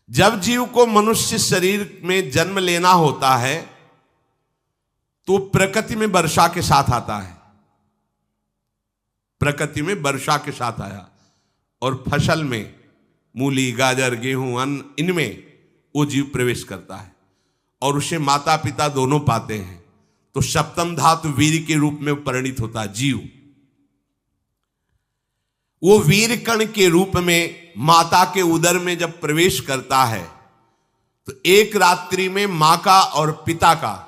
जब जीव को मनुष्य शरीर में जन्म लेना होता है तो प्रकृति में वर्षा के साथ आता है, प्रकृति में वर्षा के साथ आया और फसल में मूली, गाजर, गेहूं, अन्न, इनमें वो जीव प्रवेश करता है और उसे माता पिता दोनों पाते हैं। तो सप्तम धातु वीर के रूप में परिणित होता है जीव। वो वीर कण के रूप में माता के उदर में जब प्रवेश करता है तो एक रात्रि में मां का और पिता का,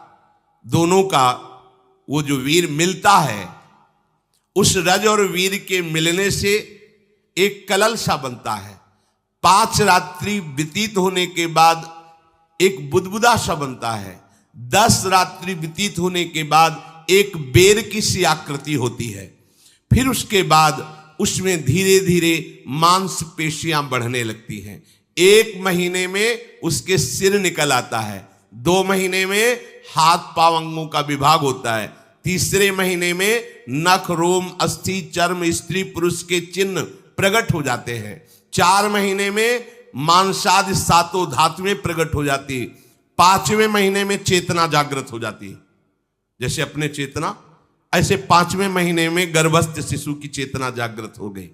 दोनों का वो जो वीर मिलता है, उस रज और वीर के मिलने से एक कलल सा बनता है। 5 रात्रि व्यतीत होने के बाद एक बुदबुदा सा बनता है। 10 रात्रि व्यतीत होने के बाद एक बेर की सी आकृति होती है। फिर उसके बाद उसमें धीरे धीरे मांसपेशियां बढ़ने लगती हैं। 1 महीने में उसके सिर निकल आता है, 2 महीने में हाथ पांव अंगों का विभाग होता है, तीसरे महीने में नख, रोम, अस्थि, चर्म, स्त्री पुरुष के चिन्ह प्रकट हो जाते हैं, 4 महीने में मांसादि 7 धातुएं प्रकट हो जाती है, 5वें महीने में चेतना जागृत हो जाती है। जैसे अपने चेतना, ऐसे 5वें महीने में गर्भस्थ शिशु की चेतना जागृत हो गई।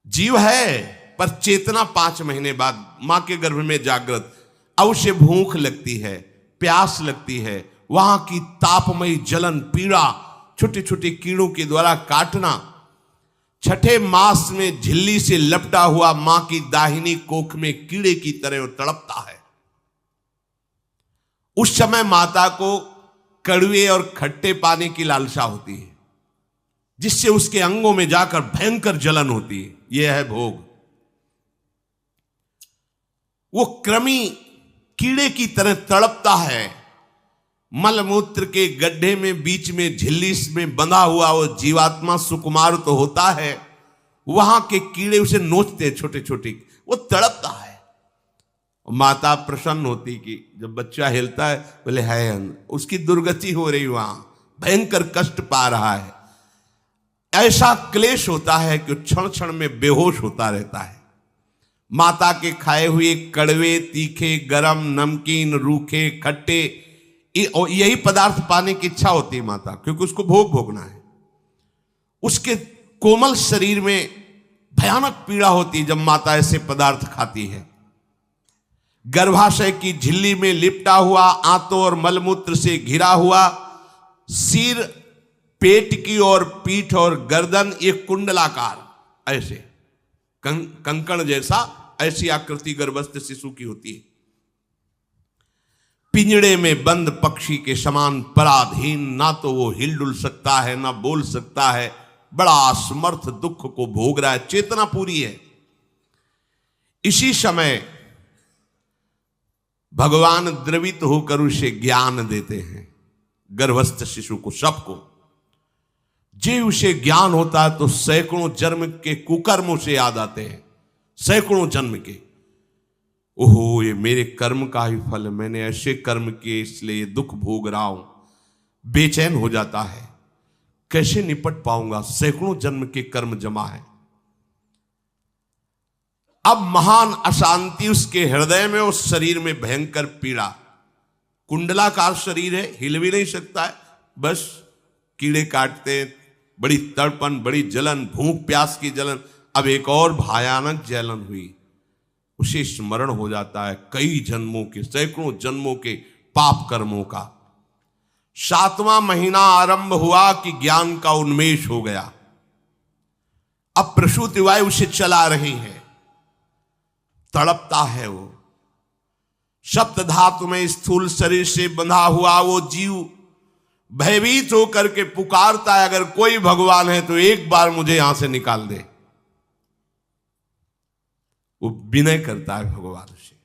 जीव है पर चेतना 5 महीने बाद मां के गर्भ में जागृत। अब उसे भूख लगती है, प्यास लगती है, वहां की तापमयी जलन, पीड़ा, छोटे छोटे कीड़ों के द्वारा काटना, 6ठे मास में झिल्ली से लपटा हुआ मां की दाहिनी कोख में कीड़े की तरह तड़पता है। उस समय माता को कड़वे और खट्टे पानी की लालसा होती है, जिससे उसके अंगों में जाकर भयंकर जलन होती है। यह है भोग। वो कृमि कीड़े की तरह तड़पता है। मलमूत्र के गड्ढे में बीच में झिल्ली में बंधा हुआ वो जीवात्मा सुकुमार तो होता है, वहां के कीड़े उसे नोचते हैं छोटे छोटे, वो तड़पता है। माता प्रसन्न होती कि जब बच्चा हिलता है, बोले है उसकी दुर्गति हो रही, वहां भयंकर कष्ट पा रहा है। ऐसा क्लेश होता है कि क्षण क्षण में बेहोश होता रहता है। माता के खाए हुए कड़वे, तीखे, गरम, नमकीन, रूखे, खट्टे, यही पदार्थ पाने की इच्छा होती है माता, क्योंकि उसको भोग भोगना है। उसके कोमल शरीर में भयानक पीड़ा होती है जब माता ऐसे पदार्थ खाती है। गर्भाशय की झिल्ली में लिपटा हुआ, आंतों और मलमूत्र से घिरा हुआ सिर, पेट की और पीठ और गर्दन, ये कुंडलाकार ऐसे कंकण जैसा, ऐसी आकृति गर्भस्थ शिशु की होती है। पिंजड़े में बंद पक्षी के समान पराधीन, ना तो वो हिल डुल सकता है ना बोल सकता है, बड़ा असमर्थ दुख को भोग रहा है, चेतना पूरी है। इसी समय भगवान द्रवित होकर उसे ज्ञान देते हैं, गर्भस्थ शिशु को, सबको। जे उसे ज्ञान होता है तो सैकड़ों जन्म के कुकर्मों से याद आते हैं, सैकड़ों जन्म के। ओहो, ये मेरे कर्म का ही फल, मैंने ऐसे कर्म किए इसलिए ये दुख भोग रहा हूं। बेचैन हो जाता है, कैसे निपट पाऊंगा, सैकड़ों जन्म के कर्म जमा है। अब महान अशांति उसके हृदय में, उस शरीर में भयंकर पीड़ा। कुंडलाकार शरीर है, हिल भी नहीं सकता है, बस कीड़े काटते, बड़ी तड़पन, बड़ी जलन, भूख प्यास की जलन। अब एक और भयानक जलन हुई, उसे स्मरण हो जाता है कई जन्मों के, सैकड़ों जन्मों के पाप कर्मों का। 7वां महीना आरंभ हुआ कि ज्ञान का उन्मेष हो गया। अब प्रसूति वायु उसे चला रही है, तड़पता है वो। सप्त धातु में स्थूल शरीर से बंधा हुआ वो जीव भयभीत होकर के पुकारता है, अगर कोई भगवान है तो एक बार मुझे यहां से निकाल दे। वो विनय करता है भगवान से,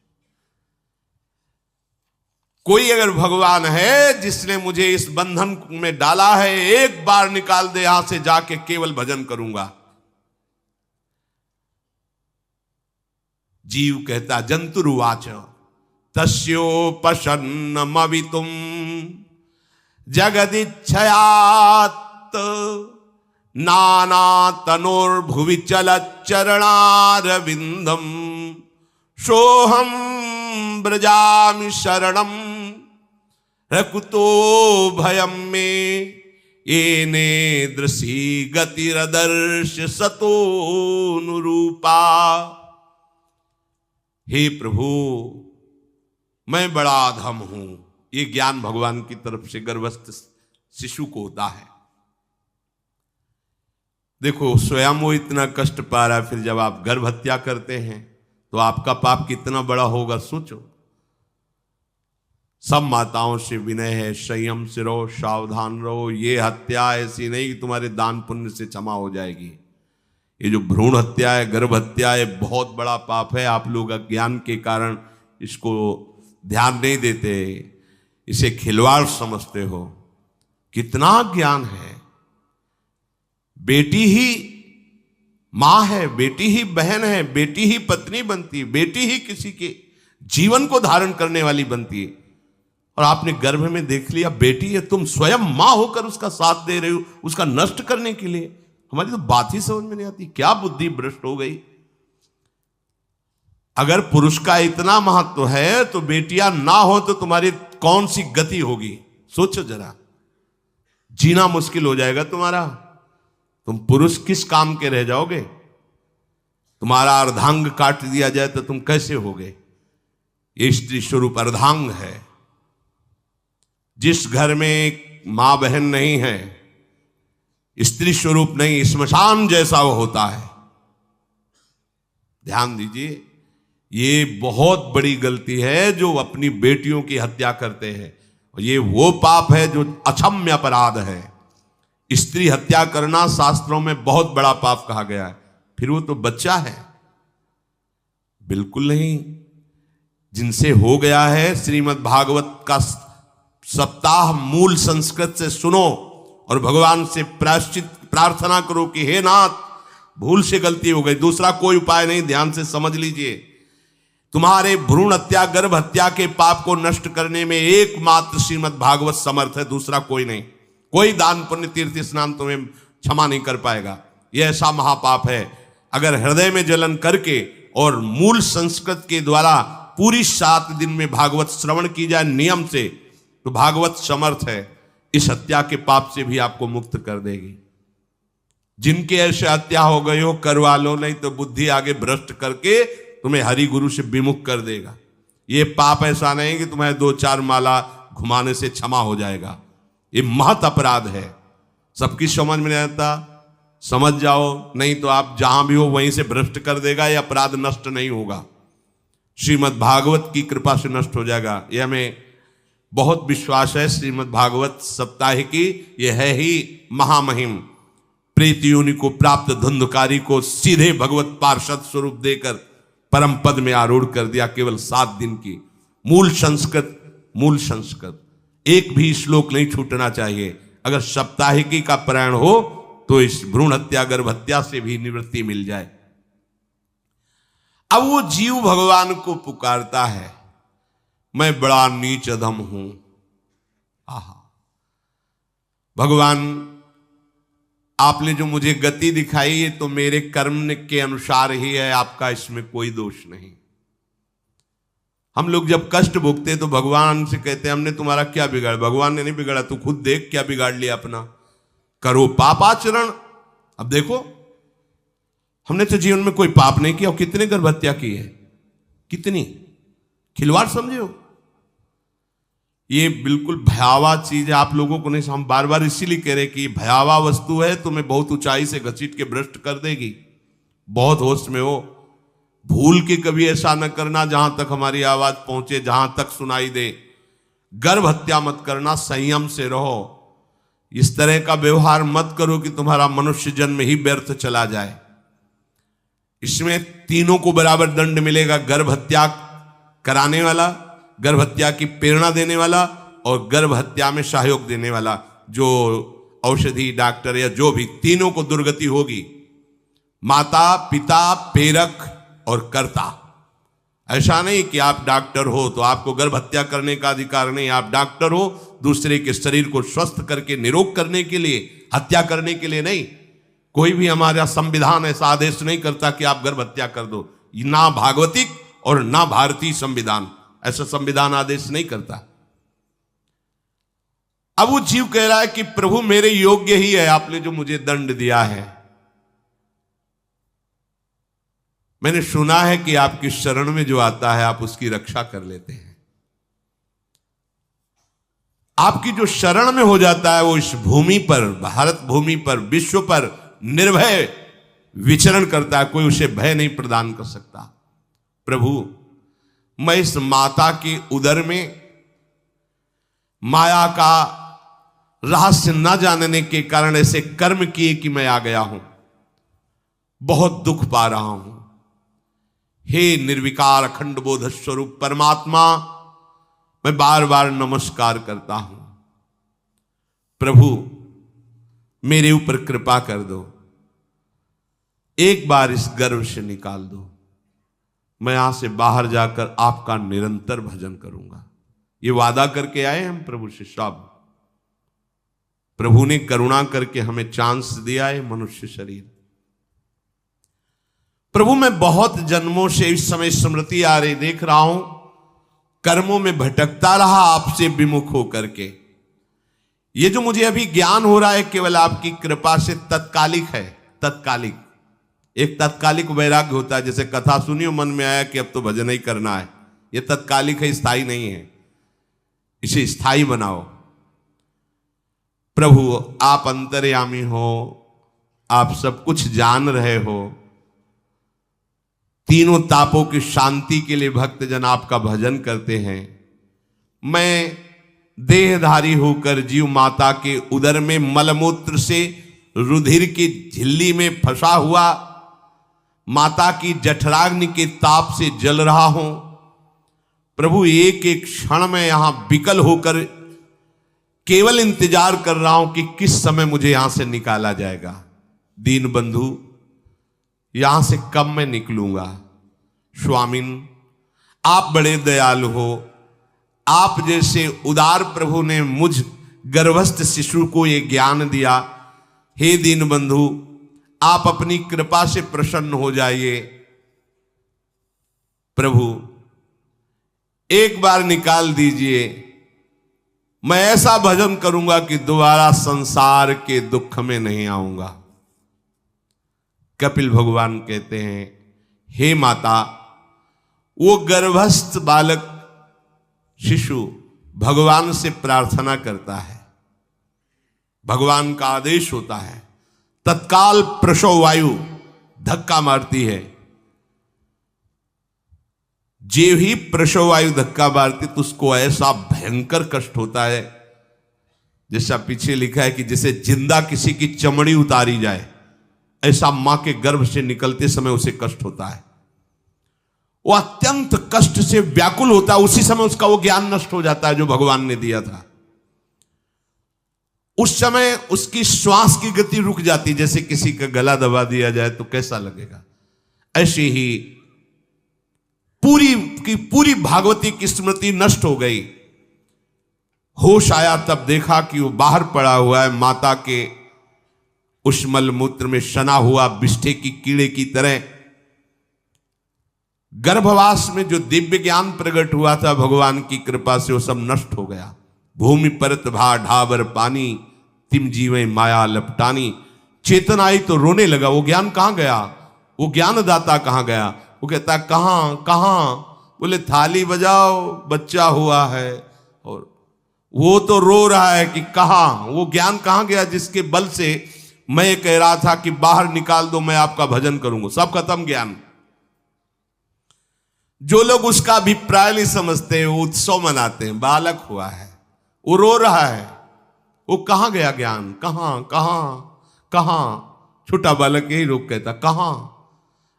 कोई अगर भगवान है जिसने मुझे इस बंधन में डाला है, एक बार निकाल दे, यहां से जाके केवल भजन करूंगा। जीव कहता, जंतुरुवाच तस्योपशन्नमवितुम जगदिच्छयात् नाना तनोर्भुवि चलच्चरणारविंदम सोहम ब्रजामि शरणम रकुतो भयम में येने दृशी गतिरदर्श सतोनुरूपा। हे प्रभु, मैं बड़ा अधम हूं। ये ज्ञान भगवान की तरफ से गर्भस्थ शिशु को होता है। देखो, स्वयं वो इतना कष्ट पा रहा है, फिर जब आप गर्भ हत्या करते हैं तो आपका पाप कितना बड़ा होगा, सोचो। सब माताओं से विनय है, संयम से रहो, सावधान रहो। ये हत्या ऐसी नहीं कि तुम्हारे दान पुण्य से क्षमा हो जाएगी। ये जो भ्रूण हत्या है, गर्भ हत्या है, बहुत बड़ा पाप है। आप लोग अज्ञान के कारण इसको ध्यान नहीं देते, इसे खिलवाड़ समझते हो। कितना ज्ञान है। बेटी ही मां है, बेटी ही बहन है, बेटी ही पत्नी बनती है, बेटी ही किसी के जीवन को धारण करने वाली बनती है। और आपने गर्भ में देख लिया बेटी है, तुम स्वयं मां होकर उसका साथ दे रहे हो, उसका नष्ट करने के लिए। हमारी तो बात ही समझ में नहीं आती, क्या बुद्धि भ्रष्ट हो गई। अगर पुरुष का इतना महत्व है तो बेटियां ना हो तो तुम्हारी कौन सी गति होगी, सोचो जरा। जीना मुश्किल हो जाएगा तुम्हारा। तुम पुरुष किस काम के रह जाओगे। तुम्हारा अर्धांग काट दिया जाए तो तुम कैसे होगे। ये स्त्री स्वरूप अर्धांग है। जिस घर में मां बहन नहीं है, स्त्री स्वरूप नहीं, स्मशान जैसा वो होता है। ध्यान दीजिए, ये बहुत बड़ी गलती है जो अपनी बेटियों की हत्या करते हैं। और ये वो पाप है जो अक्षम्य अपराध है। स्त्री हत्या करना शास्त्रों में बहुत बड़ा पाप कहा गया है। फिर वो तो बच्चा है, बिल्कुल नहीं। जिनसे हो गया है, श्रीमद् भागवत का सप्ताह मूल संस्कृत से सुनो और भगवान से प्रायश्चित प्रार्थना करो कि हे नाथ, भूल से गलती हो गई, दूसरा कोई उपाय नहीं। ध्यान से समझ लीजिए, तुम्हारे भ्रूण हत्या गर्भ हत्या के पाप को नष्ट करने में एकमात्र श्रीमद् भागवत समर्थ है, दूसरा कोई नहीं। कोई दान पुण्य तीर्थ स्नान तुम्हें क्षमा नहीं कर पाएगा। यह ऐसा महापाप है। अगर हृदय में जलन करके और मूल संस्कृत के द्वारा पूरी 7 दिन में भागवत श्रवण की जाए नियम से, तो भागवत समर्थ है, इस हत्या के पाप से भी आपको मुक्त कर देगी। जिनके ऐसे हत्या हो गई हो करवा लो, नहीं तो बुद्धि आगे भ्रष्ट करके तुम्हें हरि गुरु से विमुख कर देगा। ये पाप ऐसा नहीं कि तुम्हें 2-4 माला घुमाने से क्षमा हो जाएगा। ये महत अपराध है। सबकी समझ में नहीं आता, समझ जाओ, नहीं तो आप जहां भी हो वहीं से भ्रष्ट कर देगा। ये अपराध नष्ट नहीं होगा, श्रीमद् भागवत की कृपा से नष्ट हो जाएगा। यह हमें बहुत विश्वास है। श्रीमद् भागवत सप्ताह की यह है ही महामहिम। प्रेत योनि को प्राप्त धुंधकारी को सीधे भगवत पार्षद स्वरूप देकर परम पद में आरूढ़ कर दिया। केवल 7 दिन की मूल संस्कृत एक भी श्लोक नहीं छूटना चाहिए। अगर सप्ताहिकी का पारायण हो तो इस भ्रूण हत्या गर्भ हत्या से भी निवृत्ति मिल जाए। अब वो जीव भगवान को पुकारता है, मैं बड़ा नीच अधम हूं। आहा, भगवान आपने जो मुझे गति दिखाई है तो मेरे कर्म के अनुसार ही है, आपका इसमें कोई दोष नहीं। हम लोग जब कष्ट भोगते तो भगवान से कहते हैं हमने तुम्हारा क्या बिगाड़ा। भगवान ने नहीं बिगाड़ा, तू खुद देख क्या बिगाड़ लिया अपना। करो पाप आचरण। अब देखो, हमने तो जीवन में कोई पाप नहीं किया और कितने गर्भ हत्या की है, कितनी खिलवाड़ समझे हो। ये बिल्कुल भयावह चीज है, आप लोगों को नहीं। हम बार बार इसीलिए कह रहे कि भयावह वस्तु है, तुम्हें बहुत ऊंचाई से घसीट के भ्रष्ट कर देगी। बहुत होश में हो, भूल के कभी ऐसा न करना जहां तक हमारी आवाज पहुंचे, जहां तक सुनाई दे। गर्भ हत्या मत करना, संयम से रहो। इस तरह का व्यवहार मत करो कि तुम्हारा मनुष्य जन्म ही व्यर्थ चला जाए। इसमें तीनों को बराबर दंड मिलेगा। गर्भ हत्या कराने वाला, गर्भ हत्या की प्रेरणा देने वाला और गर्भ हत्या में सहयोग देने वाला, जो औषधि डॉक्टर या जो भी, तीनों को दुर्गति होगी। माता पिता प्रेरक और कर्ता। ऐसा नहीं कि आप डॉक्टर हो तो आपको गर्भ हत्या करने का अधिकार नहीं। आप डॉक्टर हो दूसरे के शरीर को स्वस्थ करके निरोग करने के लिए, हत्या करने के लिए नहीं। कोई भी हमारा संविधान ऐसा आदेश नहीं करता कि आप गर्भ हत्या कर दो। ना भागवतिक और ना भारतीय संविधान। ऐसा संविधान आदेश नहीं करता। अब वो जीव कह रहा है कि प्रभु मेरे योग्य ही है, आपने जो मुझे दंड दिया है। मैंने सुना है कि आपकी शरण में जो आता है आप उसकी रक्षा कर लेते हैं। आपकी जो शरण में हो जाता है वो इस भूमि पर, भारत भूमि पर, विश्व पर निर्भय विचरण करता है, कोई उसे भय नहीं प्रदान कर सकता। प्रभु मैं इस माता के उदर में माया का रहस्य न जानने के कारण ऐसे कर्म किए कि मैं आ गया हूं, बहुत दुख पा रहा हूं। हे निर्विकार अखंड बोध स्वरूप परमात्मा, मैं बार बार नमस्कार करता हूं। प्रभु मेरे ऊपर कृपा कर दो, एक बार इस गर्भ से निकाल दो, मैं यहां से बाहर जाकर आपका निरंतर भजन करूंगा। ये वादा करके आए हम प्रभु से सब। प्रभु ने करुणा करके हमें चांस दिया है मनुष्य शरीर। प्रभु मैं बहुत जन्मों से इस समय स्मृति आ रही देख रहा हूं, कर्मों में भटकता रहा आपसे विमुख होकर के। ये जो मुझे अभी ज्ञान हो रहा है केवल आपकी कृपा से तत्कालिक है, तत्कालिक। एक तत्कालिक वैराग्य होता है, जैसे कथा सुनी मन में आया कि अब तो भजन ही करना है। ये तत्कालिक है, स्थायी नहीं है। इसे स्थायी बनाओ। प्रभु आप अंतर्यामी हो, आप सब कुछ जान रहे हो। तीनों तापों की शांति के लिए भक्तजन आपका भजन करते हैं। मैं देहधारी होकर जीव माता के उदर में मलमूत्र से रुधिर की झिल्ली में फंसा हुआ माता की जठराग्नि के ताप से जल रहा हूं। प्रभु एक एक क्षण में यहां विकल होकर केवल इंतजार कर रहा हूं कि किस समय मुझे यहां से निकाला जाएगा। दीन बंधु यहां से कब मैं निकलूंगा। स्वामिन आप बड़े दयालु हो। आप जैसे उदार प्रभु ने मुझ गर्भस्थ शिशु को ये ज्ञान दिया। हे दीन बंधु आप अपनी कृपा से प्रसन्न हो जाइए। प्रभु एक बार निकाल दीजिए, मैं ऐसा भजन करूंगा कि दोबारा संसार के दुख में नहीं आऊंगा। कपिल भगवान कहते हैं, हे माता, वो गर्भस्थ बालक शिशु भगवान से प्रार्थना करता है, भगवान का आदेश होता है, तत्काल प्रसव वायु धक्का मारती है। जे ही प्रसव वायु धक्का मारती तो उसको ऐसा भयंकर कष्ट होता है, जैसा पीछे लिखा है कि जैसे जिंदा किसी की चमड़ी उतारी जाए, ऐसा मां के गर्भ से निकलते समय उसे कष्ट होता है। वो अत्यंत कष्ट से व्याकुल होता है। उसी समय उसका वो ज्ञान नष्ट हो जाता है जो भगवान ने दिया था। उस समय उसकी श्वास की गति रुक जाती, जैसे किसी का गला दबा दिया जाए तो कैसा लगेगा। ऐसे ही पूरी की पूरी भागवती की स्मृति नष्ट हो गई। होश आया तब देखा कि वो बाहर पड़ा हुआ है, माता के उस मलमूत्र में सना हुआ बिष्ठे की कीड़े की तरह। गर्भवास में जो दिव्य ज्ञान प्रकट हुआ था भगवान की कृपा से, वो सब नष्ट हो गया। भूमि परत भा ढाबर पानी, तिम जीवे माया लपटानी। चेतन आई तो रोने लगा। वो ज्ञान कहां गया, वो ज्ञानदाता कहां गया। वो कहता कहां कहां, बोले थाली बजाओ बच्चा हुआ है। और वो तो रो रहा है कि कहां, वो ज्ञान कहां गया जिसके बल से मैं कह रहा था कि बाहर निकाल दो, मैं आपका भजन करूंगा। सब खत्म ज्ञान। जो लोग उसका अभिप्राय नहीं समझते वो उत्सव मनाते हैं। बालक हुआ है, वो रो रहा है, वो कहां गया ज्ञान, कहां कहां कहां। छोटा बालक यही रोक कहता कहां।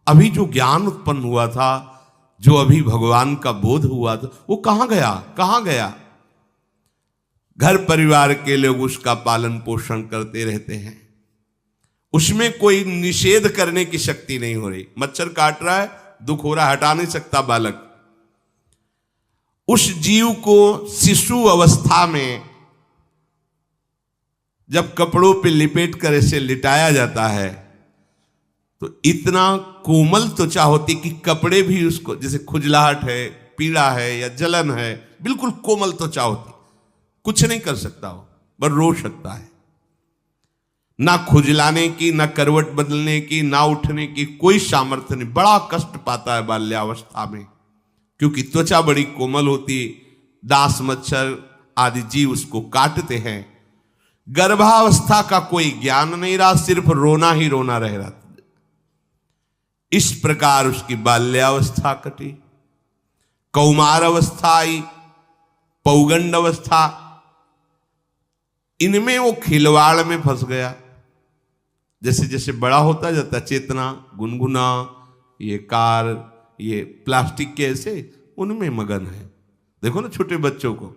अभी जो ज्ञान उत्पन्न हुआ था, जो अभी भगवान का बोध हुआ था, वो कहां गया, कहां गया। घर परिवार के लोग उसका पालन पोषण करते रहते हैं, उसमें कोई निषेध करने की शक्ति नहीं हो रही। मच्छर काट रहा है, दुख हो रहा है, हटा नहीं सकता बालक। उस जीव को शिशु अवस्था में जब कपड़ों पे लिपेट कर ऐसे लिटाया जाता है तो इतना कोमल त्वचा होती कि कपड़े भी उसको, जैसे खुजलाहट है, पीड़ा है या जलन है, बिल्कुल कोमल त्वचा होती, कुछ नहीं कर सकता हो, पर रो सकता है। ना खुजलाने की, ना करवट बदलने की, ना उठने की कोई सामर्थ्य नहीं। बड़ा कष्ट पाता है बाल्यावस्था में, क्योंकि त्वचा बड़ी कोमल होती, दास मच्छर आदि जीव उसको काटते हैं। गर्भावस्था का कोई ज्ञान नहीं रहा, सिर्फ रोना ही रोना रह रहा। इस प्रकार उसकी बाल्यावस्था कटी, कौमार अवस्था आई, पौगंड अवस्था, इनमें वो खिलवाड़ में फंस गया। जैसे जैसे बड़ा होता जाता, चेतना, गुनगुना, ये कार, ये प्लास्टिक के ऐसे, उनमें मगन है। देखो ना छोटे बच्चों को,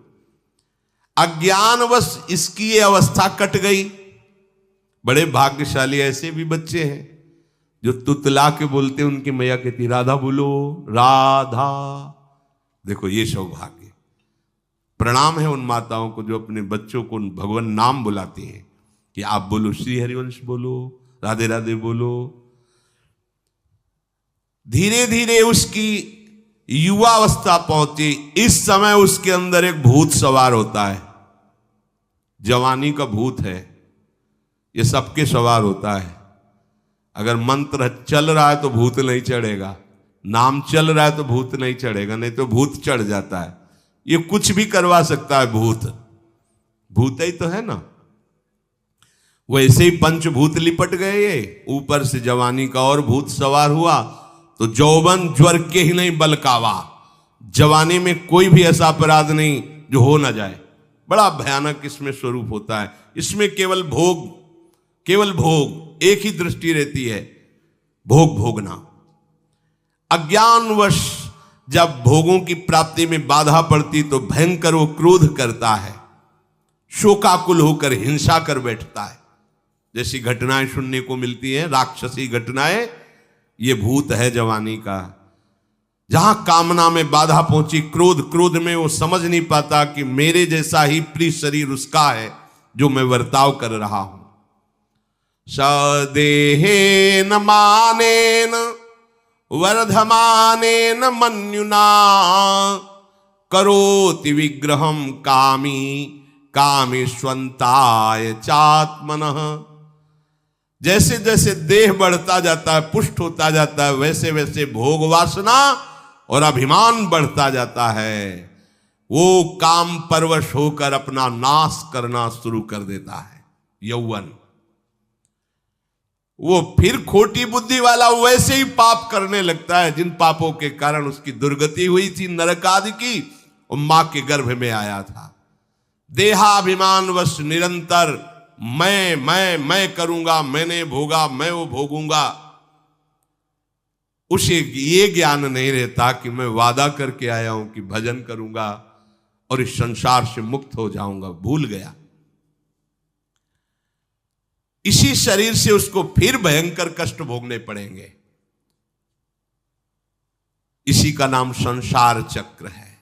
अज्ञानवश इसकी ये अवस्था कट गई। बड़े भाग्यशाली ऐसे भी बच्चे हैं जो तुतला के बोलते, उनकी मैया कहती राधा बोलो, राधा। देखो ये सौभाग्य, प्रणाम है उन माताओं को जो अपने बच्चों को भगवान नाम बुलाती हैं कि आप बोलो, श्री हरिवंश बोलो, राधे राधे बोलो। धीरे धीरे उसकी युवावस्था पहुंची। इस समय उसके अंदर एक भूत सवार होता है, जवानी का भूत है, ये सबके सवार होता है। अगर मंत्र चल रहा है तो भूत नहीं चढ़ेगा, नाम चल रहा है तो भूत नहीं चढ़ेगा, नहीं तो भूत चढ़ जाता है। ये कुछ भी करवा सकता है भूत, भूत ही तो है ना। वैसे ही पंचभूत लिपट गए, ये ऊपर से जवानी का और भूत सवार हुआ तो जौवन ज्वर के ही नहीं बलकावा। जवानी में कोई भी ऐसा अपराध नहीं जो हो ना जाए। बड़ा भयानक इसमें स्वरूप होता है। इसमें केवल भोग, केवल भोग, एक ही दृष्टि रहती है, भोग भोगना। अज्ञानवश जब भोगों की प्राप्ति में बाधा पड़ती तो भयंकर वो क्रोध करता है, शोकाकुल होकर हिंसा कर बैठता है। जैसी घटनाएं सुनने को मिलती हैं, राक्षसी घटनाएं, ये भूत है जवानी का। जहां कामना में बाधा पहुंची, क्रोध, क्रोध में वो समझ नहीं पाता कि मेरे जैसा ही प्रिय शरीर उसका है जो मैं वर्ताव कर रहा हूं। सदेहेन मानेन वर्धमानेन मन्युना करोति विग्रहम कामी कामेष्वंताय चात्मनः। जैसे जैसे देह बढ़ता जाता है, पुष्ट होता जाता है, वैसे वैसे भोग वासना और अभिमान बढ़ता जाता है। वो काम परवश होकर अपना नाश करना शुरू कर देता है। यौवन, वो फिर खोटी बुद्धि वाला वैसे ही पाप करने लगता है जिन पापों के कारण उसकी दुर्गति हुई थी नरक आदि की, और मां के गर्भ में आया था। देहाभिमानवश निरंतर मैं करूंगा, मैंने भोगा, मैं वो भोगूंगा। उसे ये ज्ञान नहीं रहता कि मैं वादा करके आया हूं कि भजन करूंगा और इस संसार से मुक्त हो जाऊंगा। भूल गया। इसी शरीर से उसको फिर भयंकर कष्ट भोगने पड़ेंगे। इसी का नाम संसार चक्र है।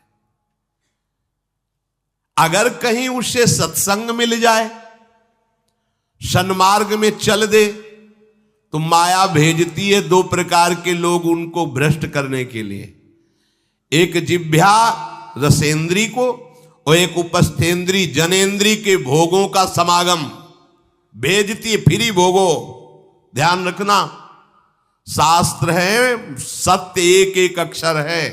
अगर कहीं उसे सत्संग मिल जाए, सन्मार्ग में चल दे, तो माया भेजती है दो प्रकार के लोग उनको भ्रष्ट करने के लिए। एक जिह्वा रसेंद्री को और एक उपस्थेंद्री जनेंद्री के भोगों का समागम भेजती है। फ्री भोगो, ध्यान रखना, शास्त्र है, सत्य एक एक अक्षर है।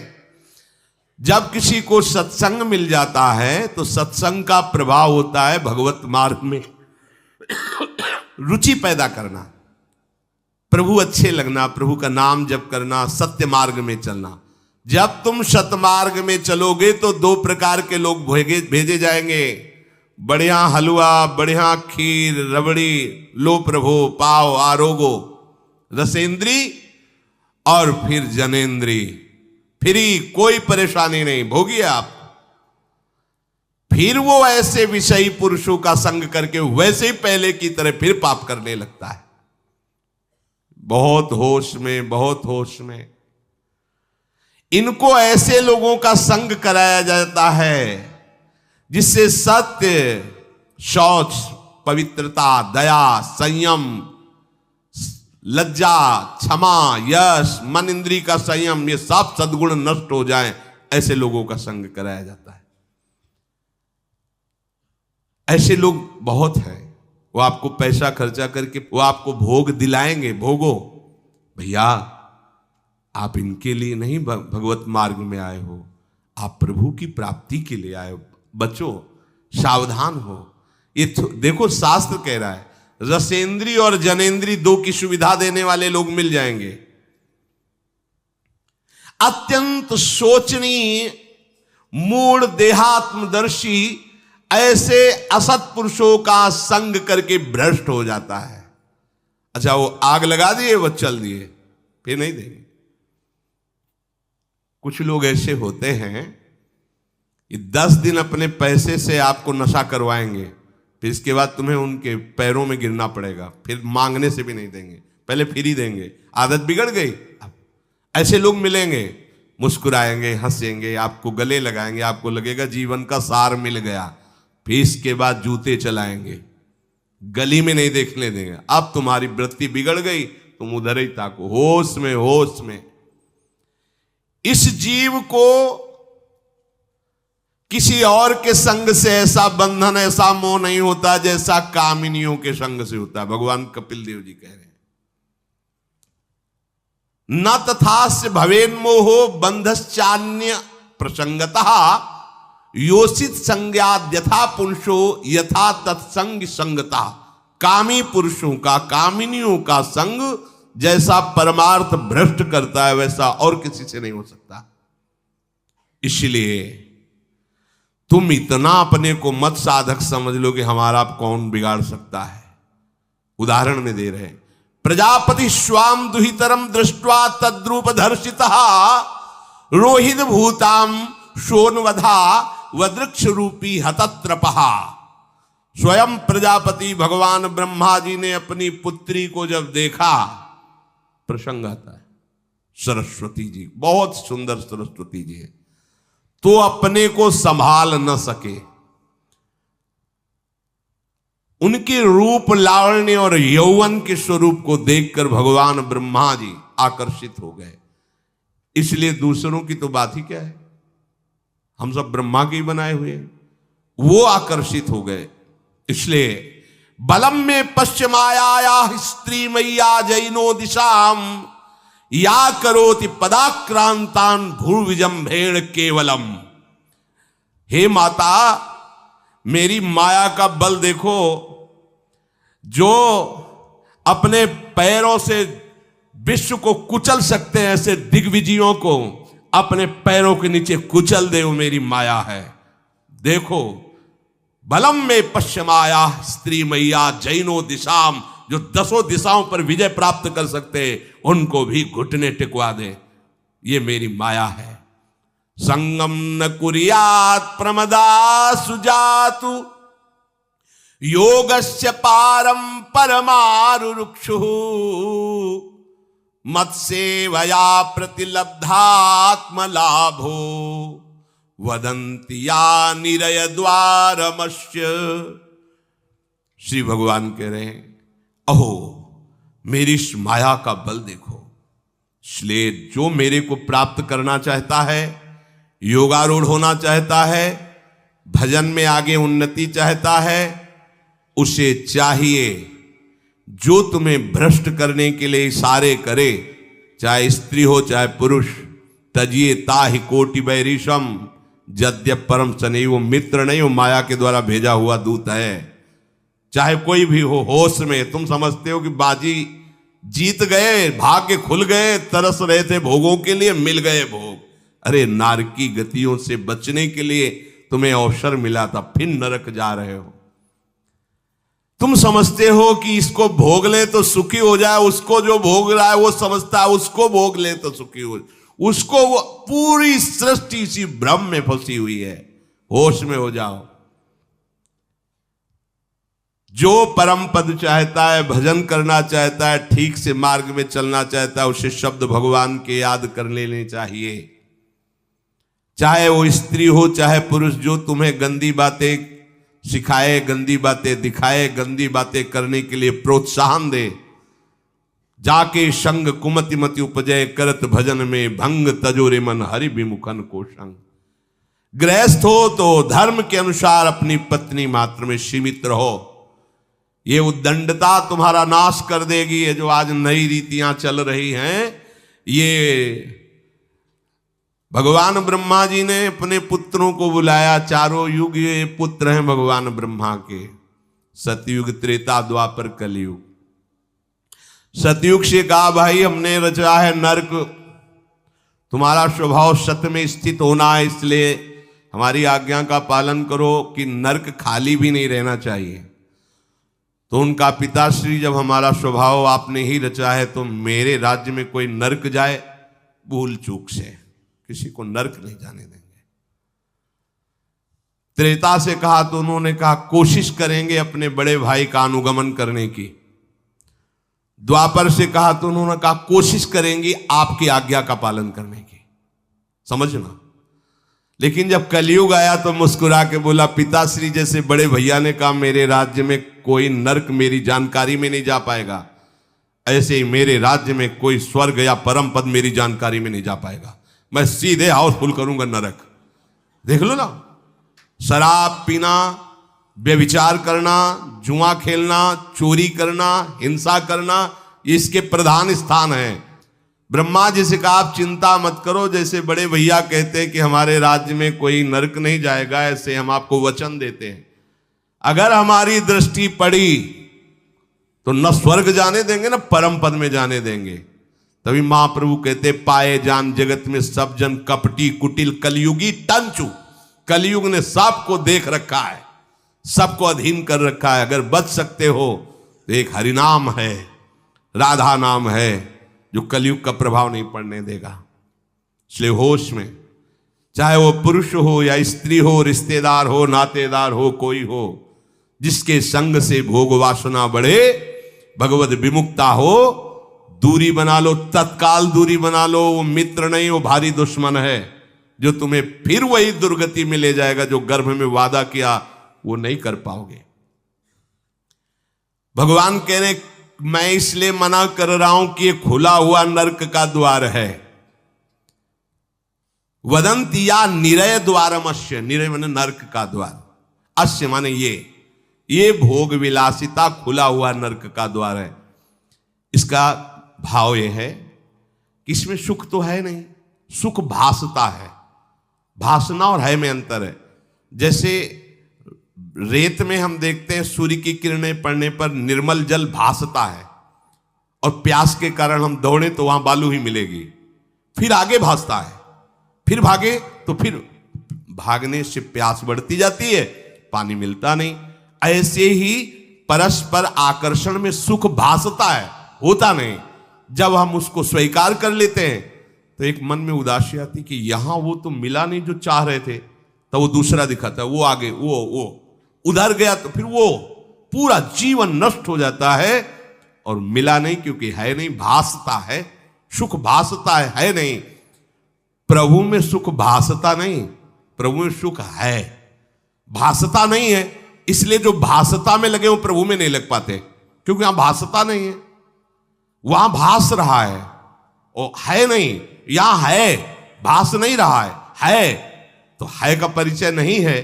जब किसी को सत्संग मिल जाता है तो सत्संग का प्रभाव होता है भगवत मार्ग में रुचि पैदा करना, प्रभु अच्छे लगना, प्रभु का नाम जप करना, सत्य मार्ग में चलना। जब तुम सतमार्ग में चलोगे तो दो प्रकार के लोग भेजे जाएंगे। बढ़िया हलवा, बढ़िया खीर, रबड़ी, लो प्रभु, पाव, आरोगो, रसेंद्री और फिर जनेंद्री। फ्री, कोई परेशानी नहीं, भोगिए आप। फिर वो ऐसे विषयी पुरुषों का संग करके वैसे ही पहले की तरह फिर पाप करने लगता है। बहुत होश में, बहुत होश में। इनको ऐसे लोगों का संग कराया जाता है जिससे सत्य, शौच, पवित्रता, दया, संयम, लज्जा, क्षमा, यश, मन इंद्री का संयम, ये सब सद्गुण नष्ट हो जाएं, ऐसे लोगों का संग कराया जाता है। ऐसे लोग बहुत हैं, वो आपको पैसा खर्चा करके वो आपको भोग दिलाएंगे। भोगो भैया, आप इनके लिए नहीं भगवत मार्ग में आए हो, आप प्रभु की प्राप्ति के लिए आए हो। बचो, सावधान हो। ये देखो शास्त्र कह रहा है, रसेंद्री और जनेंद्री दो की सुविधा देने वाले लोग मिल जाएंगे। अत्यंत शोचनीय, मूढ़, देहात्मदर्शी ऐसे असत पुरुषों का संग करके भ्रष्ट हो जाता है। अच्छा, वो आग लगा दिए, वो चल दिए, फिर नहीं देंगे। कुछ लोग ऐसे होते हैं कि 10 दिन अपने पैसे से आपको नशा करवाएंगे, फिर इसके बाद तुम्हें उनके पैरों में गिरना पड़ेगा, फिर मांगने से भी नहीं देंगे, पहले फिर ही देंगे। आदत बिगड़ गई। ऐसे लोग मिलेंगे, मुस्कुराएंगे, हंसेंगे, आपको गले लगाएंगे, आपको लगेगा जीवन का सार मिल गया, फिर इसके बाद जूते चलाएंगे, गली में नहीं देखने देंगे। अब तुम्हारी वृत्ति बिगड़ गई, तुम उधर ही ताको, होश में, होश में। इस जीव को किसी और के संग से ऐसा बंधन, ऐसा मोह नहीं होता जैसा कामिनियों के संग से होता है। भगवान कपिल देव जी कह रहे हैं, न तथास्य भवेन्मोहो बंधश्चान्य प्रसंगतः योषित संज्ञाद यथा पुरुषो यथा तत्संग संगता। कामी पुरुषों का, कामिनियों का संग जैसा परमार्थ भ्रष्ट करता है, वैसा और किसी से नहीं हो सकता। इसलिए तुम इतना अपने को मत साधक समझ लो कि हमारा कौन बिगाड़ सकता है। उदाहरण में दे रहे, प्रजापति स्वाम दुहितरम दृष्ट्वा तद्रूप धर्षितः रोहित भूताम शोनवधा वृक्ष रूपी हतत्रपहा। स्वयं प्रजापति भगवान ब्रह्मा जी ने अपनी पुत्री को जब देखा, प्रसंग आता है, सरस्वती जी, बहुत सुंदर सरस्वती जी है, तो अपने को संभाल न सके। उनके रूप, लावण्य और यौवन के स्वरूप को देखकर भगवान ब्रह्मा जी आकर्षित हो गए। इसलिए दूसरों की तो बात ही क्या है, हम सब ब्रह्मा के ही बनाए हुए हैं, वो आकर्षित हो गए। इसलिए बलम में पश्चिमाया स्त्री मैया जैनो दिशाम या करोति पदाक्रांतान भूर्विजंभेण केवलम। हे माता, मेरी माया का बल देखो, जो अपने पैरों से विश्व को कुचल सकते हैं, ऐसे दिग्विजयों को अपने पैरों के नीचे कुचल दे, वो मेरी माया है। देखो, बलम में पश्चिमाया स्त्री मैया जैनो दिशाम, जो 10 दिशाओं पर विजय प्राप्त कर सकते, उनको भी घुटने टिकवा दे, ये मेरी माया है। संगम न कुर्यात् प्रमदा सुजातु योगस्य पारम परमारुरुक्षु मत्सेवया प्रतिलब्धात्म लाभो वदन्ति या निरय द्वारमस्य। श्री भगवान कह रहे हैं, अहो मेरी इस माया का बल देखो। इसलिए जो मेरे को प्राप्त करना चाहता है, योगारूढ़ होना चाहता है, भजन में आगे उन्नति चाहता है, उसे चाहिए जो तुम्हें भ्रष्ट करने के लिए इशारे करे, चाहे स्त्री हो चाहे पुरुष। तजिए ताहि कोटि बैरिशम यद्यप परम सनई। वो मित्र नहीं, वो माया के द्वारा भेजा हुआ दूत है। चाहे कोई भी हो, होश में तुम समझते हो कि बाजी जीत गए, भाग्य खुल गए, तरस रहे थे भोगों के लिए, मिल गए भोग। अरे नारकी गतियों से बचने के लिए तुम्हें अवसर मिला था, फिर नरक जा रहे हो। तुम समझते हो कि इसको भोग ले तो सुखी हो जाए, उसको जो भोग रहा है वो समझता है उसको भोग ले तो सुखी हो, उसको वो पूरी सृष्टि इसी भ्रम में फंसी हुई है। होश में हो जाओ। जो परम पद चाहता है, भजन करना चाहता है, ठीक से मार्ग में चलना चाहता है, उसे शब्द भगवान के याद कर लेने चाहिए। चाहे वो स्त्री हो चाहे पुरुष, जो तुम्हें गंदी बातें सिखाए, गंदी बातें दिखाए, गंदी बातें करने के लिए प्रोत्साहन दे, जाके संग कुमति मति उपजय करत भजन में भंग तजोरे मन हरि विमुखन को संग। गृहस्थ हो तो धर्म के अनुसार अपनी पत्नी मात्र में सीमित रहो। ये उद्दंडता तुम्हारा नाश कर देगी। ये जो आज नई रीतियां चल रही हैं, ये भगवान ब्रह्मा जी ने अपने पुत्रों को बुलाया। चारों युग ये पुत्र हैं भगवान ब्रह्मा के, सतयुग, त्रेता, द्वापर, कलयुग। सतयुग से कहा भाई हमने रचा है नरक, तुम्हारा स्वभाव सत्य में स्थित होना है, इसलिए हमारी आज्ञा का पालन करो कि नरक खाली भी नहीं रहना चाहिए। तो उनका पिताश्री, जब हमारा स्वभाव आपने ही रचा है तो मेरे राज्य में कोई नरक जाए, भूल चूक से किसी को नरक नहीं जाने देंगे। त्रेता से कहा तो उन्होंने कहा कोशिश करेंगे अपने बड़े भाई का अनुगमन करने की। द्वापर से कहा तो उन्होंने कहा कोशिश करेंगे आपकी आज्ञा का पालन करने की। समझना। लेकिन जब कलयुग आया तो मुस्कुरा के बोला, पिताश्री जैसे बड़े भैया ने कहा मेरे राज्य में कोई नरक मेरी जानकारी में नहीं जा पाएगा, ऐसे ही मेरे राज्य में कोई स्वर्ग या परम पद मेरी जानकारी में नहीं जा पाएगा। मैं सीधे हाउसफुल करूंगा नरक। देख लो ना, शराब पीना, व्यभिचार करना, जुआ खेलना, चोरी करना, हिंसा करना, इसके प्रधान स्थान है। ब्रह्मा जी से कहा आप चिंता मत करो, जैसे बड़े भैया कहते हैं कि हमारे राज्य में कोई नरक नहीं जाएगा, ऐसे हम आपको वचन देते हैं। अगर हमारी दृष्टि पड़ी तो न स्वर्ग जाने देंगे न परम पद में जाने देंगे। तभी महाप्रभु कहते पाए जान जगत में सब जन कपटी कुटिल कलयुगी टंचू। कलयुग ने सबको देख रखा है, सबको अधीन कर रखा है। अगर बच सकते हो तो एक हरिनाम है, राधा नाम है, जो कलयुग का प्रभाव नहीं पड़ने देगा। इसलिए होश में, चाहे वो पुरुष हो या स्त्री हो, रिश्तेदार हो, नातेदार हो, कोई हो, जिसके संग से भोग वासना बढ़े, भगवत विमुक्ता हो, दूरी बना लो, तत्काल दूरी बना लो। वो मित्र नहीं, वो भारी दुश्मन है, जो तुम्हें फिर वही दुर्गति में ले जाएगा जो गर्भ में वादा किया वो नहीं कर पाओगे। भगवान कह रहे मैं इसलिए मना कर रहा हूं कि ये खुला हुआ नरक का द्वार है। वदंती या निरय द्वारमस्य, निरय माने नरक का द्वार, अस्य माने ये भोग विलासिता खुला हुआ नरक का द्वार है। इसका भाव ये है कि इसमें सुख तो है नहीं, सुख भासता है। भासना और है में अंतर है। जैसे रेत में हम देखते हैं सूर्य की किरणें पड़ने पर निर्मल जल भासता है, और प्यास के कारण हम दौड़े तो वहां बालू ही मिलेगी, फिर आगे भासता है, फिर भागे तो फिर भागने से प्यास बढ़ती जाती है, पानी मिलता नहीं। ऐसे ही परस्पर आकर्षण में सुख भासता है, होता नहीं। जब हम उसको स्वीकार कर लेते हैं तो एक मन में उदासी आती कि यहां वो तो मिला नहीं जो चाह रहे थे, तो वो दूसरा दिखाता है, वो आगे, वो उधर गया, तो फिर वो पूरा जीवन नष्ट हो जाता है। और मिला नहीं क्योंकि है नहीं, भासता है, सुख भासता है नहीं। प्रभु में सुख भासता नहीं, प्रभु में सुख है, भासता नहीं है। इसलिए जो भासता में लगे वो प्रभु में नहीं लग पाते, क्योंकि यहां भासता नहीं है, वहां भास रहा है, और है नहीं। यहां है, भास नहीं रहा है तो है का परिचय नहीं है,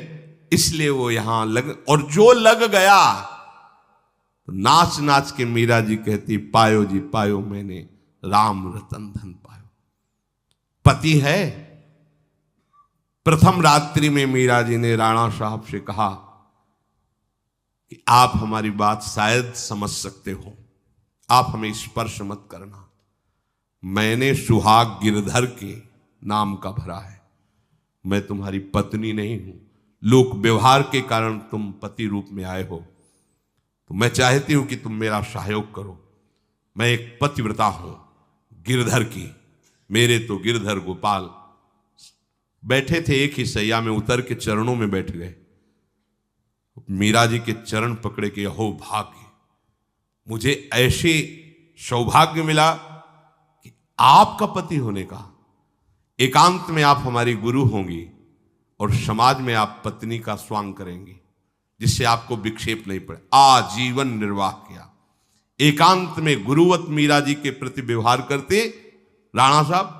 इसलिए वो यहां लग। और जो लग गया तो नाच नाच के मीरा जी कहती पायो जी पायो मैंने राम रतन धन पायो। पति है। प्रथम रात्रि में मीरा जी ने राणा साहब से कहा कि आप हमारी बात शायद समझ सकते हो, आप हमें स्पर्श मत करना। मैंने सुहाग गिरधर के नाम का भरा है, मैं तुम्हारी पत्नी नहीं हूं। लोक व्यवहार के कारण तुम पति रूप में आए हो, तो मैं चाहती हूं कि तुम मेरा सहयोग करो। मैं एक पतिव्रता हूं गिरधर की। मेरे तो गिरधर गोपाल बैठे थे एक ही सैया में, उतर के चरणों में बैठ गए। मीरा जी के चरण पकड़े के हो भाग्य, मुझे ऐसे सौभाग्य मिला कि आपका पति होने का। एकांत में आप हमारी गुरु होंगी और समाज में आप पत्नी का स्वांग करेंगी, जिससे आपको विक्षेप नहीं पड़े। आजीवन निर्वाह किया, एकांत में गुरुवत मीरा जी के प्रति व्यवहार करते राणा साहब,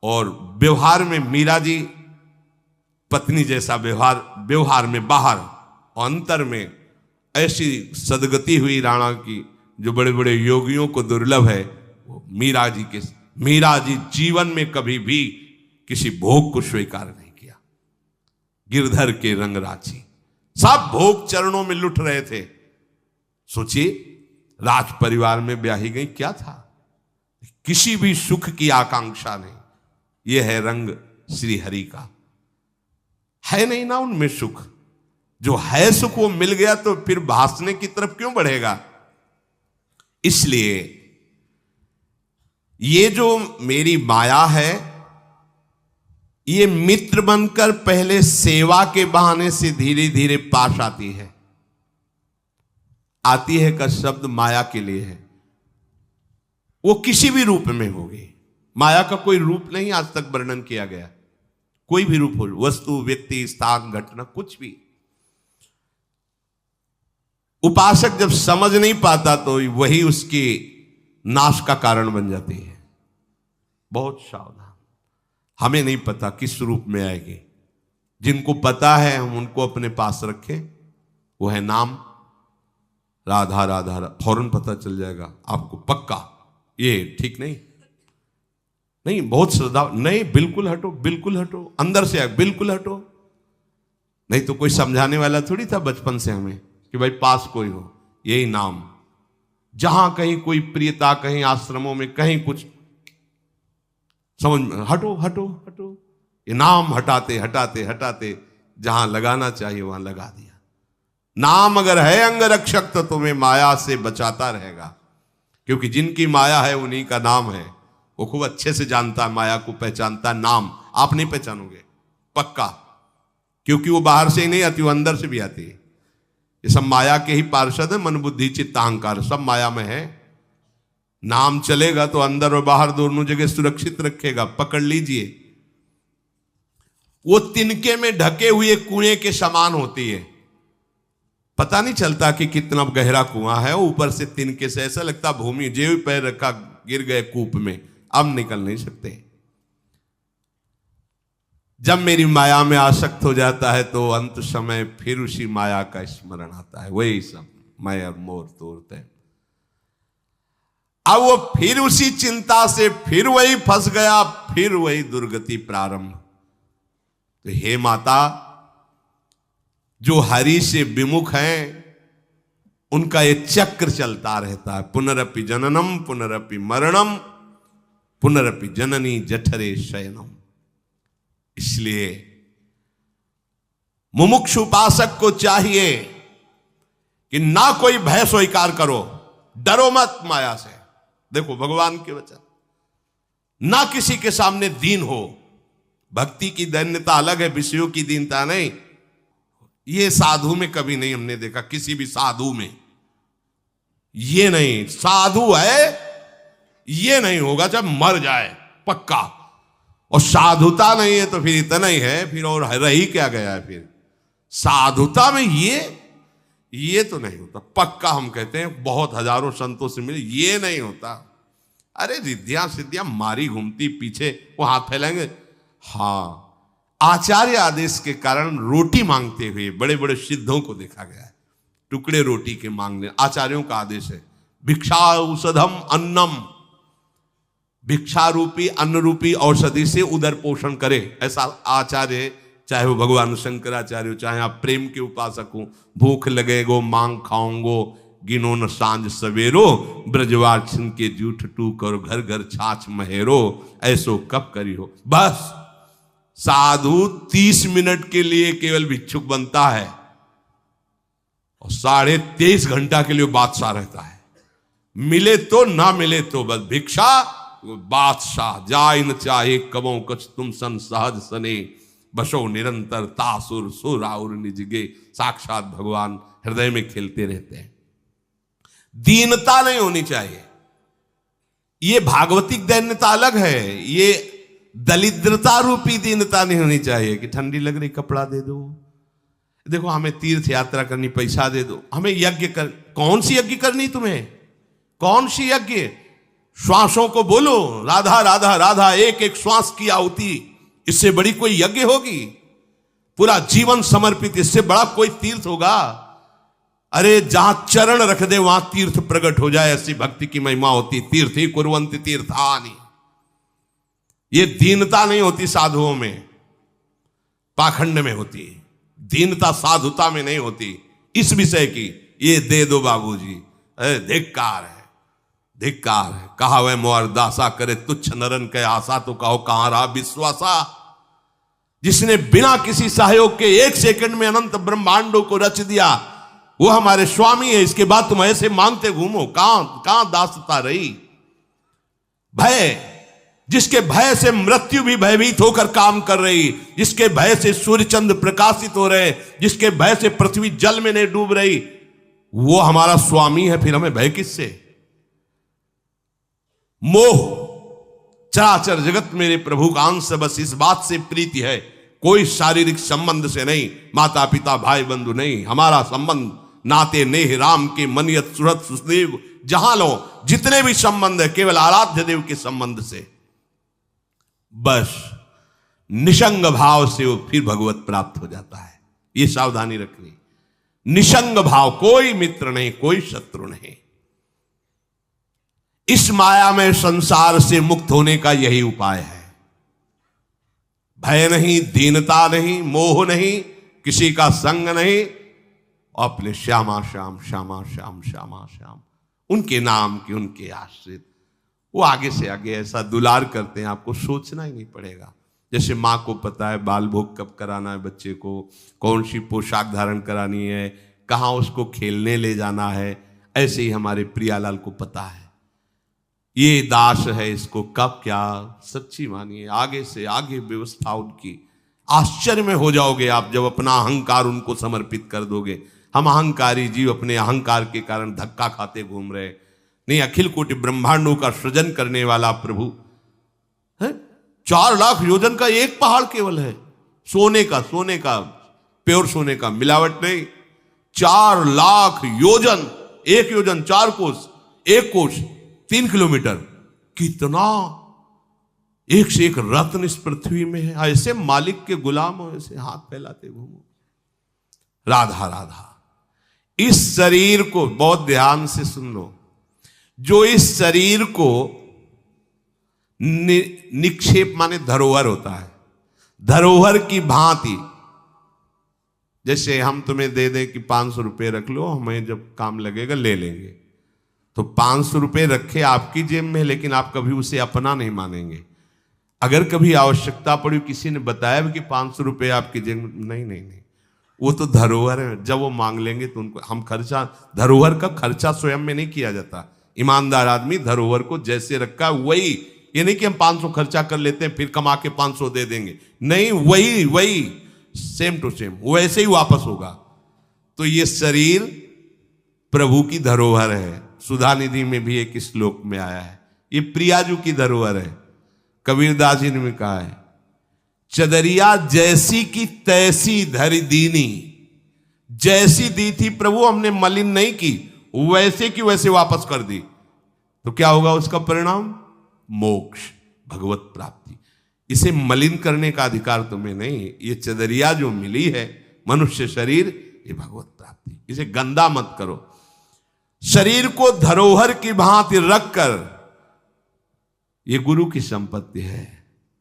और व्यवहार में मीरा जी पत्नी जैसा व्यवहार में बाहर और अंतर में ऐसी सदगति हुई राणा की जो बड़े बड़े योगियों को दुर्लभ है। वो मीरा जी जीवन में कभी भी किसी भोग को स्वीकार नहीं किया। गिरधर के रंग राची, सब भोग चरणों में लुट रहे थे। सोचिए, राज परिवार में ब्याही गई, क्या था? किसी भी सुख की आकांक्षा नहीं। यह है रंग श्री हरि का। है नहीं ना उनमें सुख। जो है सुख वो मिल गया तो फिर भासने की तरफ क्यों बढ़ेगा? इसलिए ये जो मेरी माया है, ये मित्र बनकर पहले सेवा के बहाने से धीरे धीरे पास आती है। आती है का शब्द माया के लिए है। वो किसी भी रूप में होगी। माया का कोई रूप नहीं आज तक वर्णन किया गया। कोई भी रूप हो, वस्तु, व्यक्ति, स्थान, घटना, कुछ भी। उपासक जब समझ नहीं पाता तो वही उसकी नाश का कारण बन जाती है। बहुत सावधान। हमें नहीं पता किस रूप में आएगी। जिनको पता है हम उनको अपने पास रखें। वो है नाम, राधा राधा, फौरन पता चल जाएगा आपको पक्का। ये ठीक नहीं, नहीं बहुत श्रद्धा, नहीं बिल्कुल हटो, बिल्कुल हटो, अंदर से आए, बिल्कुल हटो। नहीं तो कोई समझाने वाला थोड़ी था बचपन से हमें कि भाई पास कोई हो। यही नाम, जहां कहीं कोई प्रियता, कहीं आश्रमों में कहीं कुछ समझ में, हटो हटो हटो। ये नाम हटाते हटाते हटाते जहां लगाना चाहिए वहां लगा दिया। नाम अगर है अंग रक्षक तो तुम्हें माया से बचाता रहेगा। क्योंकि जिनकी माया है उन्हीं का नाम है। वो खूब अच्छे से जानता है, माया को पहचानता है। नाम आप नहीं पहचानोगे पक्का, क्योंकि वो बाहर से ही नहीं आती, वो अंदर से भी आती है। ये सब माया के ही पार्षद है। मन बुद्धि चित्त अहंकार सब माया में है। नाम चलेगा तो अंदर और बाहर दोनों जगह सुरक्षित रखेगा। पकड़ लीजिए। वो तिनके में ढके हुए कुएं के समान होती है। पता नहीं चलता कि कितना गहरा कुआं है। ऊपर से तिनके से ऐसा लगता भूमि, जो पैर रखा गिर गए कूप में, अब निकल नहीं सकते। जब मेरी माया में आसक्त हो जाता है तो अंत समय फिर उसी माया का स्मरण आता है। वही सब मैं और मोर तोड़ते हैं। अब वो फिर उसी चिंता से फिर वही फंस गया, फिर वही दुर्गति प्रारंभ। तो हे माता, जो हरि से विमुख हैं उनका ये चक्र चलता रहता है। पुनरपि जननम पुनरपि मरणम पुनरपि जननी जठरे शयनम। इसलिए मुमुक्षु उपासक को चाहिए कि ना कोई भय स्वीकार करो, डरो मत माया से। देखो भगवान के वचन, ना किसी के सामने दीन हो। भक्ति की दैन्यता अलग है, विषयों की दीनता नहीं। ये साधु में कभी नहीं हमने देखा, किसी भी साधु में ये नहीं। साधु है ये नहीं होगा जब मर जाए पक्का। और साधुता नहीं है तो फिर इतना ही है, फिर और रही क्या गया है। फिर साधुता में ये तो नहीं होता पक्का। हम कहते हैं बहुत हजारों संतों से मिले, ये नहीं होता। अरे रिद्धियां सिद्धियां मारी घूमती पीछे, वो हाथ फैलाएंगे। हाँ, आचार्य आदेश के कारण रोटी मांगते हुए बड़े बड़े सिद्धों को देखा गया है। टुकड़े रोटी के मांगने, आचार्यों का आदेश है। भिक्षा औषधम अन्नम, भिक्षा रूपी अन्न रूपी औषधि से उदर पोषण करे, ऐसा आचार्य। चाहे वो भगवान शंकराचार्य हो, चाहे आप प्रेम के उपासक हो। भूख लगेगो मांग खाऊंगो, गिनो न सांझ सवेरो, ब्रजवासिन के जूठ टू करो, घर घर छाछ महेरो, ऐसो कब करी हो। बस साधु 30 मिनट के लिए केवल भिक्षुक बनता है और 23.5 घंटा के लिए बादशाह रहता है। मिले तो ना मिले तो बस भिक्षा बादशाह। जाय न चाहे कबो कछ तुम सन सहज सने, बसो निरंतर तासुर सुराउर निजगे। साक्षात भगवान हृदय में खेलते रहते हैं। दीनता नहीं होनी चाहिए। ये भागवतिक दैन्यता अलग है। ये दलिद्रता रूपी दीनता नहीं होनी चाहिए कि ठंडी लग रही कपड़ा दे दो, देखो हमें तीर्थ यात्रा करनी पैसा दे दो, हमें यज्ञ कर। कौन सी यज्ञ करनी तुम्हें? कौन सी यज्ञ? श्वासों को बोलो राधा राधा राधा, एक एक श्वास की आहुति, इससे बड़ी कोई यज्ञ होगी? पूरा जीवन समर्पित, इससे बड़ा कोई तीर्थ होगा? अरे जहां चरण रख दे वहां तीर्थ प्रकट हो जाए, ऐसी भक्ति की महिमा होती। तीर्थ ही कुर्वन्ति तीर्थानि। ये दीनता नहीं होती साधुओं में, पाखंड में होती। दीनता साधुता में नहीं होती। इस विषय की ये दे दो बाबूजी, अरे धिक्कार है, धिक्कार है। कहा वह मोर दासा करे तुच्छ नरन के आशा, तो कहो कहां रहा विश्वासा। जिसने बिना किसी सहयोग के 1 सेकंड में अनंत ब्रह्मांडों को रच दिया, वो हमारे स्वामी है। इसके बाद तुम ऐसे मांगते घूमो, कहां दासता रही? भय, जिसके भय से मृत्यु भी भयभीत होकर काम कर रही, जिसके भय से सूर्य चंद्र प्रकाशित हो रहे, जिसके भय से पृथ्वी जल में नहीं डूब रही, वो हमारा स्वामी है। फिर हमें भय किससे? मोह, चराचर जगत मेरे प्रभु का अंश, बस इस बात से प्रीति है, कोई शारीरिक संबंध से नहीं, माता पिता भाई बंधु नहीं। हमारा संबंध नाते नेह राम के मनियत सुरत सुदेव, जहां लो जितने भी संबंध है केवल आराध्य देव के संबंध से। बस निसंग भाव से वो फिर भगवत प्राप्त हो जाता है। ये सावधानी रखनी। निसंग भाव, कोई मित्र नहीं, कोई शत्रु नहीं। इस माया में संसार से मुक्त होने का यही उपाय है। भय नहीं, दीनता नहीं, मोह नहीं, किसी का संग नहीं, अपने श्यामा श्याम श्यामा श्याम श्यामा श्याम, उनके नाम की, उनके आश्रित। वो आगे से आगे ऐसा दुलार करते हैं, आपको सोचना ही नहीं पड़ेगा। जैसे माँ को पता है बाल भोग कब कराना है बच्चे को, कौन सी पोशाक धारण करानी है, कहाँ उसको खेलने ले जाना है, ऐसे ही हमारे प्रियालाल को पता है ये दास है, इसको कब क्या। सच्ची मानिए, आगे से आगे व्यवस्था उनकी। आश्चर्य में हो जाओगे आप जब अपना अहंकार उनको समर्पित कर दोगे। हम अहंकारी जीव अपने अहंकार के कारण धक्का खाते घूम रहे। नहीं, अखिल कोटि ब्रह्मांडों का सृजन करने वाला प्रभु है। 4 लाख योजन का एक पहाड़ केवल है, सोने का प्योर सोने का, मिलावट नहीं। 4 लाख योजन, 1 योजन 4 कोस, 1 कोस 3 किलोमीटर। कितना एक से एक रत्न इस पृथ्वी में है। ऐसे मालिक के गुलाम हो, ऐसे हाथ फैलाते घूमो। राधा राधा। इस शरीर को बहुत ध्यान से सुन लो। जो इस शरीर को निक्षेप माने धरोहर होता है, धरोहर की भांति। जैसे हम तुम्हें दे दे कि 500 रुपये रख लो, हमें जब काम लगेगा ले लेंगे, तो 500 रुपये रखे आपकी जेब में, लेकिन आप कभी उसे अपना नहीं मानेंगे। अगर कभी आवश्यकता पड़ी, किसी ने बताया भी कि 500 रुपये आपकी जेब में, नहीं, वो तो धरोहर है। जब वो मांग लेंगे तो उनको हम खर्चा, धरोहर का खर्चा स्वयं में नहीं किया जाता। ईमानदार आदमी धरोहर को जैसे रखा वही, ये नहीं कि हम 500 खर्चा कर लेते हैं फिर कमा के 500 दे देंगे, नहीं, वही सेम टू सेम वैसे ही वापस होगा। तो ये शरीर प्रभु की धरोहर है। सुधा निधि में भी एक श्लोक में आया है, ये प्रियाजू की धरोहर है। कबीरदास जी ने भी कहा है, चदरिया जैसी की तैसी धरि दीनी। जैसी दी थी प्रभु, हमने मलिन नहीं की, वैसे की वैसे वापस कर दी। तो क्या होगा उसका परिणाम? मोक्ष, भगवत प्राप्ति। इसे मलिन करने का अधिकार तुम्हें नहीं। ये चदरिया जो मिली है, मनुष्य शरीर, ये भगवत प्राप्ति। इसे गंदा मत करो। शरीर को धरोहर की भांति रखकर, ये गुरु की संपत्ति है,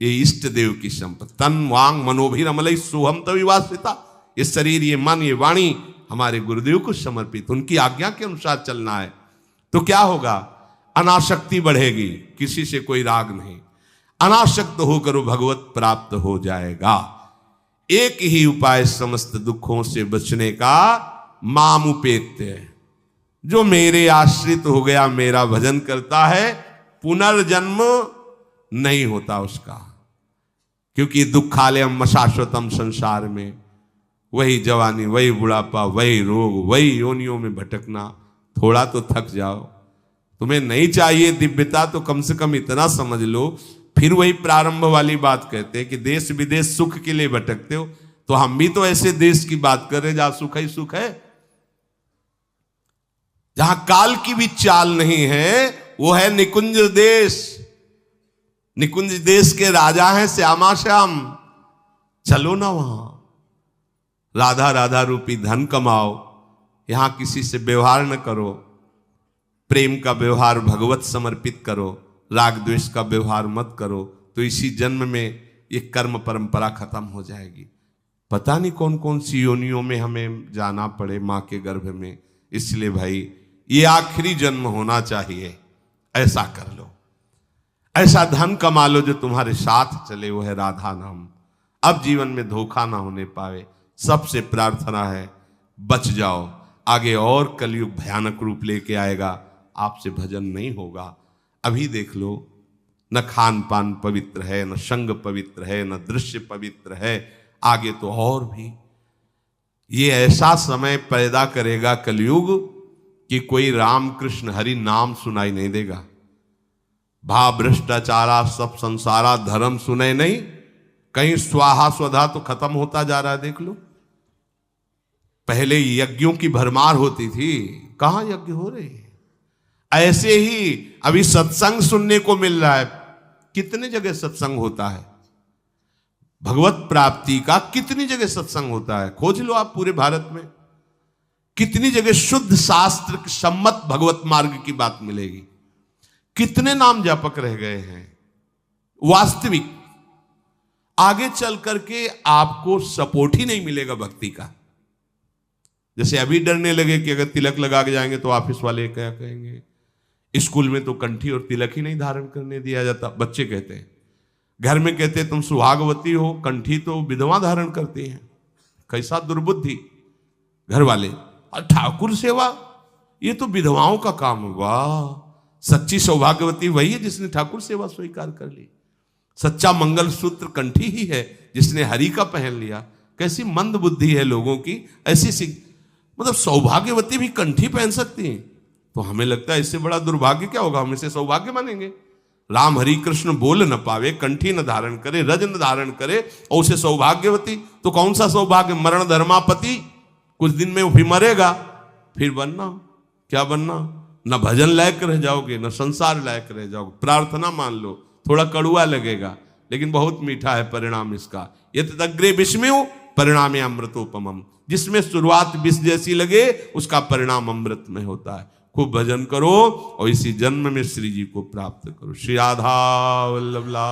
ये इष्ट देव की संपत्ति। तन वांग मनोभिरमलई सोहम तविवासिता। ये शरीर, ये मन, ये वाणी हमारे गुरुदेव को समर्पित, उनकी आज्ञा के अनुसार चलना है। तो क्या होगा? अनासक्ति बढ़ेगी, किसी से कोई राग नहीं। अनासक्त होकर वो भगवत प्राप्त हो जाएगा। एक ही उपाय समस्त दुखों से बचने का, मामुपेत्य। जो मेरे आश्रित हो गया, मेरा भजन करता है, पुनर्जन्म नहीं होता उसका। क्योंकि दुखालयम शाश्वतम, संसार में वही जवानी, वही बुढ़ापा, वही रोग, वही योनियों में भटकना। थोड़ा तो थक जाओ। तुम्हें नहीं चाहिए दिव्यता, तो कम से कम इतना समझ लो। फिर वही प्रारंभ वाली बात कहते हैं कि देश विदेश सुख के लिए भटकते हो, तो हम भी तो ऐसे देश की बात कर रहे हैं जहां सुख ही सुख है। जहां काल की भी चाल नहीं है, वो है निकुंज देश। निकुंज देश के राजा हैं श्यामा श्याम। चलो ना वहां, राधा राधा रूपी धन कमाओ, यहां किसी से व्यवहार न करो, प्रेम का व्यवहार भगवत समर्पित करो, राग द्वेष का व्यवहार मत करो, तो इसी जन्म में ये कर्म परंपरा खत्म हो जाएगी। पता नहीं कौन कौन सी योनियों में हमें जाना पड़े मां के गर्भ में। इसलिए भाई ये आखिरी जन्म होना चाहिए, ऐसा कर लो, ऐसा धन कमा लो जो तुम्हारे साथ चले, वो है राधा नाम। अब जीवन में धोखा ना होने पावे। सबसे प्रार्थना है बच जाओ, आगे और कलयुग भयानक रूप लेके आएगा, आपसे भजन नहीं होगा। अभी देख लो, न खान पान पवित्र है, न संग पवित्र है, न दृश्य पवित्र है, आगे तो और भी। ये ऐसा समय पैदा करेगा कलयुग कि कोई राम कृष्ण हरि नाम सुनाई नहीं देगा। भा भ्रष्टाचारा सब संसारा धर्म सुने नहीं, कहीं स्वाहा स्वधा तो खत्म होता जा रहा है। देख लो, पहले यज्ञों की भरमार होती थी, कहां यज्ञ हो रहे हैं। ऐसे ही अभी सत्संग सुनने को मिल रहा है। कितने जगह सत्संग होता है, भगवत प्राप्ति का कितनी जगह सत्संग होता है, खोज लो आप पूरे भारत में। कितनी जगह शुद्ध शास्त्र सम्मत भगवत मार्ग की बात मिलेगी। कितने नाम जापक रह गए हैं। वास्तविक आगे चल करके आपको सपोर्ट ही नहीं मिलेगा भक्ति का। जैसे अभी डरने लगे कि अगर तिलक लगा के जाएंगे तो ऑफिस वाले क्या कहेंगे, स्कूल में तो कंठी और तिलक ही नहीं धारण करने दिया जाता। बच्चे कहते हैं, घर में कहते हैं तुम सुहागवती हो, कंठी तो विधवा धारण करती हैं। कैसा दुर्बुद्धि घर वाले। और ठाकुर सेवा ये तो विधवाओं का काम होगा। सच्ची सौभाग्यवती वही है जिसने ठाकुर सेवा स्वीकार कर ली। सच्चा मंगल सूत्र कंठी ही है जिसने हरि का पहन लिया। कैसी मंद बुद्धि है लोगों की। ऐसी मतलब सौभाग्यवती भी कंठी पहन सकती हैं, तो हमें लगता है इससे बड़ा दुर्भाग्य क्या होगा, हम इसे सौभाग्य मानेंगे। राम हरि कृष्ण बोल न पावे, कंठी न धारण करे, रज न धारण करे और उसे सौभाग्यवती, तो कौन सा सौभाग्य। मरण धर्मापति, कुछ दिन में वो भी मरेगा, फिर बनना क्या बनना। न भजन लायक रह जाओगे, न संसार लायक रह जाओगे। प्रार्थना मान लो, थोड़ा कड़ुआ लगेगा लेकिन बहुत मीठा है परिणाम इसका। यत अग्रे विस्मयो परिणामे अमृतोपमम। जिसमें शुरुआत विष जैसी लगे उसका परिणाम अमृत में होता है। खूब भजन करो और इसी जन्म में श्री जी को प्राप्त करो। श्री राधा वल्लभ।